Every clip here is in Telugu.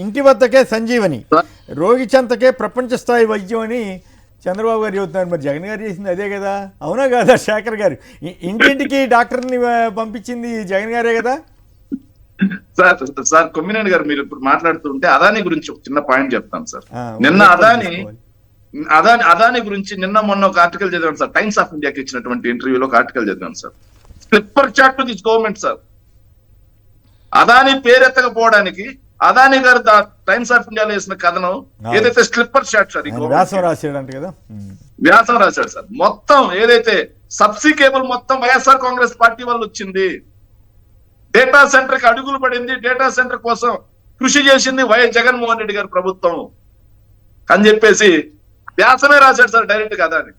ఇంటి వద్దకే సంజీవని, రోగి చెంతకే ప్రపంచ స్థాయి వైద్యం అని చంద్రబాబు గారు చెబుతున్నారు. మరి జగన్ గారు చేసింది అదే కదా, అవునా కదా శేఖర్ గారు? ఇంటింటికి డాక్టర్ని పంపించింది జగన్ గారే కదా. సార్ కొమ్మినేని గారు, మీరు ఇప్పుడు మాట్లాడుతుంటే అదాని గురించి ఒక చిన్న పాయింట్ చెప్తాను సార్. నిన్న అదాని గురించి నిన్న మొన్న ఒక ఆర్టికల్ చదివాను సార్. టైమ్స్ ఆఫ్ ఇండియాకి ఇచ్చినటువంటి ఇంటర్వ్యూలో ఒక ఆర్టికల్ చదివాను sir. Slipper shot to this government sir. Adani పేరెత్తకపోవడానికి అదాని గారు టైమ్స్ ఆఫ్ ఇండియాలో వేసిన కథనం ఏదైతే స్లిప్పర్ షాట్ సార్, వ్యాసం రాశాడు కదా, వ్యాసం రాశాడు సార్. మొత్తం ఏదైతే సబ్సీ కేబుల్ మొత్తం వైఎస్ఆర్ కాంగ్రెస్ పార్టీ వల్ల వచ్చింది, డేటా సెంటర్ కి అడుగులు పడింది, డేటా సెంటర్ కోసం కృషి చేసింది వైఎస్ జగన్మోహన్ రెడ్డి గారి ప్రభుత్వం అని చెప్పేసి వ్యాసమే రాశాడు సార్ డైరెక్ట్ గా అదాని.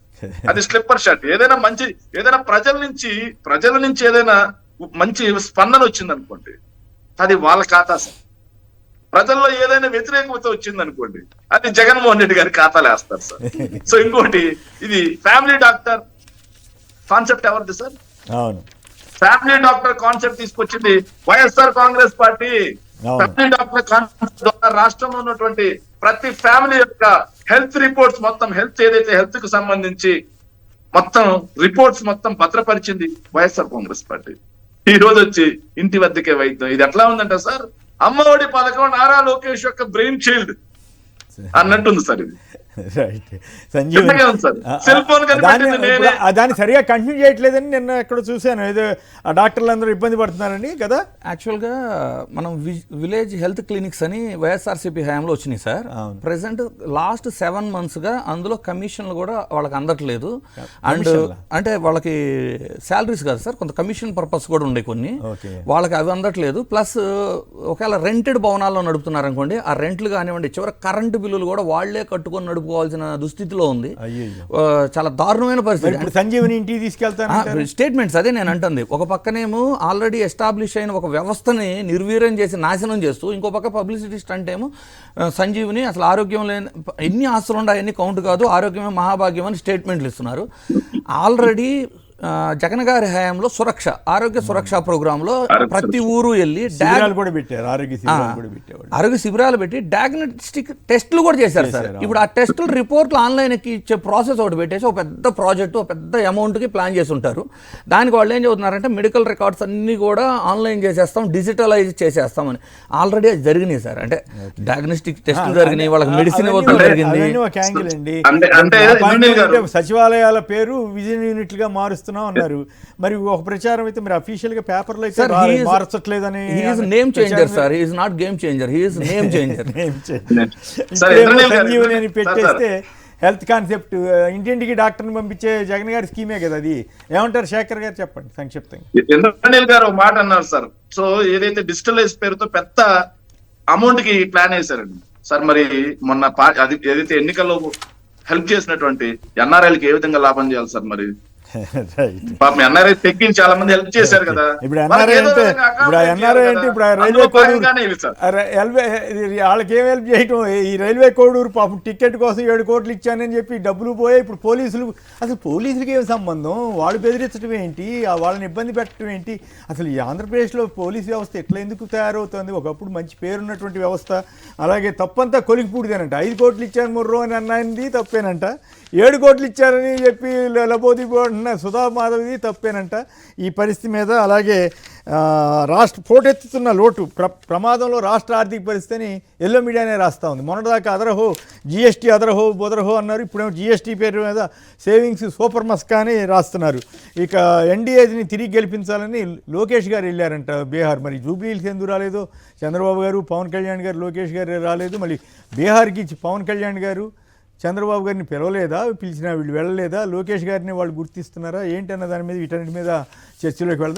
అది స్లిప్పర్ షాట్. ఏదైనా ప్రజల నుంచి ఏదైనా మంచి స్పందన వచ్చింది అనుకోండి, అది వాళ్ళ ఖాతా సార్. ప్రజల్లో ఏదైనా వ్యతిరేకత వచ్చింది అనుకోండి, అది జగన్మోహన్ రెడ్డి గారి ఖాతాలు వేస్తారు సార్. సో ఇంకోటి, ఇది ఫ్యామిలీ డాక్టర్ కాన్సెప్ట్ ఎవరిది సార్? అవును, ఫ్యామిలీ డాక్టర్ కాన్సెప్ట్ తీసుకొచ్చింది YSR Congress party. Family doctor concept ద్వారా రాష్ట్రంలో ఉన్నటువంటి ప్రతి ఫ్యామిలీ యొక్క హెల్త్ రిపోర్ట్స్ మొత్తం, హెల్త్ కు సంబంధించి మొత్తం రిపోర్ట్స్ మొత్తం భద్రపరిచింది వైఎస్ఆర్ కాంగ్రెస్ పార్టీ. ఈ రోజు వచ్చి ఇంటి వద్దకే వైద్యం. ఇది ఎట్లా ఉందంట సార్, అమ్మఒడి పథకం నారా లోకేష్ యొక్క బ్రెయిన్ చైల్డ్ అన్నట్టుంది సార్. ఇది రైట్. సంజీవని దాన్ని సరిగా కంటిన్యూ చేయట్లేదని నిన్న ఎక్కడ చూశాను, ఏదో ఆ డాక్టర్లు అందరూ ఇబ్బంది పడుతున్నారని కదా. యాక్చువల్గా మనం విలేజ్ హెల్త్ క్లినిక్స్ అని వైఎస్ఆర్సీపీ హయాంలో వచ్చినాయి సార్. ప్రెసెంట్ లాస్ట్ 7 monthsగా అందులో కమిషన్లు కూడా వాళ్ళకి అందట్లేదు. అండ్ అంటే వాళ్ళకి శాలరీస్ కాదు సార్, కొంత కమిషన్ పర్పస్ కూడా ఉండే కొన్ని, వాళ్ళకి అవి అందట్లేదు. ప్లస్ ఒకవేళ రెంటెడ్ భవనాల్లో నడుపుతున్నారు అనుకోండి, ఆ రెంట్లు కానివ్వండి, చివరి కరెంటు బిల్లులు కూడా వాళ్లే కట్టుకొని నడుపుకోవాల్సిన దుస్థితిలో ఉంది. చాలా దారుణమైన పరిస్థితి. సంజీవని ఇంటికి తీసుకెళ్తాను స్టేట్మెంట్స్ అదే నేను అంటుంది. ఒక పక్కనేమో ఆల్రెడీ ఎస్టాబ్లిష్ అయిన ఒక వ్యవస్థని నిర్వీర్యం చేసి నాశనం చేస్తూ, ఇంకో పక్క పబ్లిసిటీ స్టంట్ ఏమో సంజీవని అసలు ఆరోగ్యం లేని ఎన్ని ఆస్తులు ఉన్నాయి అన్ని కౌంట్ కాదు, ఆరోగ్యమే మహాభాగ్యం అని స్టేట్మెంట్లు ఇస్తున్నారు. ఆల్రెడీ జగన్ గారి హయాంలో ఆరోగ్య సురక్ష ప్రోగ్రామ్ లో ప్రతి ఊరు వెళ్ళి ఆరోగ్య శిబిరాలు పెట్టి డయాగ్నోస్టిక్ టెస్టులు కూడా చేశారు సార్. ఇప్పుడు ఆ టెస్టులు రిపోర్ట్లు ఆన్లైన్ కి ఇచ్చే ప్రాసెస్ ఒకటి పెట్టేసి ఒక పెద్ద ప్రాజెక్ట్, ఒక పెద్ద అమౌంట్ కి ప్లాన్ చేసి ఉంటారు. దానికి వాళ్ళు ఏం చెబుతున్నారంటే మెడికల్ రికార్డ్స్ అన్ని కూడా ఆన్లైన్ చేసేస్తాం, డిజిటలైజ్ చేసేస్తామని. ఆల్రెడీ అది జరిగినాయి సార్. అంటే డయాగ్నోస్టిక్ టెస్టులు జరిగినాయి, వాళ్ళకి మెడిసిన్ జరిగింది. సచివాలయాల పేరు విజన్ యూనిట్లుగా మారుస్తున్నారు అన్నారు. మరి ఒక ప్రచారం అయితే మరి అఫీషియల్ గా పేపర్లో అయితే మార్చట్లేదని. Name changer sir, he is not game changer, he is name changer. Sanjeevani అని పెట్టేస్తే హెల్త్ కాన్సెప్ట్ ఇంటింటికి డాక్టర్ని పంపించే జగన్ గారి స్కీమే కదా అది. ఏమంటారు శేఖర్ గారు, చెప్పండి సంక్షిప్తంగా. ఇంద్రనీల్ గారు మాట అన్నారు సార్. సో ఏదైతే డిజిటలైజ్ పేరుతో పెద్ద అమౌంట్ కి ప్లాన్ వేశారండి సార్. మరి మొన్న అది ఏదైతే ఎన్నికల్లో హెల్ప్ చేసినటువంటి ఎన్ఆర్ఐలకి ఏ విధంగా లాభం చేయాలి సార్? మరి పాపం ఎన్ఆర్ఐ తెక్కించి చాలా మంది హెల్ప్ చేశారు కదా. ఇప్పుడు ఎన్ఆర్ఐ అంటే ఇప్పుడు రైల్వే వాళ్ళకి ఏం హెల్ప్ చేయటం, ఈ రైల్వే కోడూరు పాపం టికెట్ కోసం 7 కోట్లు ఇచ్చానని చెప్పి డబ్బులు పోయే. ఇప్పుడు పోలీసులకి ఏం సంబంధం? వాళ్ళు బెదిరించడం ఏంటి, వాళ్ళని ఇబ్బంది పెట్టడం ఏంటి? అసలు ఈ ఆంధ్రప్రదేశ్లో పోలీస్ వ్యవస్థ ఎట్లా ఎందుకు తయారవుతుంది? ఒకప్పుడు మంచి పేరున్నటువంటి వ్యవస్థ. అలాగే తప్పంతా కొలికిపూడిదేనంట. 5 కోట్లు ఇచ్చాను ముర్రో అని అన్నది తప్పేనంట, 7 కోట్లు ఇచ్చారని చెప్పి లబోదిబో అంటున్న సుధా మాధవిది తప్పేనంట. ఈ పరిస్థితి మీద అలాగే రాష్ట్ర పోటెత్తుతున్న లోటు ప్రమాదంలో రాష్ట్ర ఆర్థిక పరిస్థితిని ఎల్లో మీడియానే రాస్తూ ఉంది. మొన్నటిదాకా అదరహో జిఎస్టీ అదరహో బొదరహో అన్నారు, ఇప్పుడేమో జిఎస్టీ పేరు మీద సేవింగ్స్ సూపర్ మస్కా అని రాస్తున్నారు. ఇక ఎన్డీఏని తిరిగి గెలిపించాలని లోకేష్ గారు వెళ్ళారంట బీహార్. మరి జూబ్లీహిల్స్ ఎందుకు రాలేదో చంద్రబాబు గారు, పవన్ కళ్యాణ్ గారు, లోకేష్ గారు రాలేదు. మళ్ళీ బీహార్కి పవన్ కళ్యాణ్ గారు చంద్రబాబు గారిని పిలవలేదా, పిలిచినా వీళ్ళు వెళ్ళలేదా, లోకేష్ గారిని వాళ్ళు గుర్తిస్తున్నారా ఏంటి అన్న దాని మీద వీటన్నిటి మీద చర్చలోకి వెళ్దాం.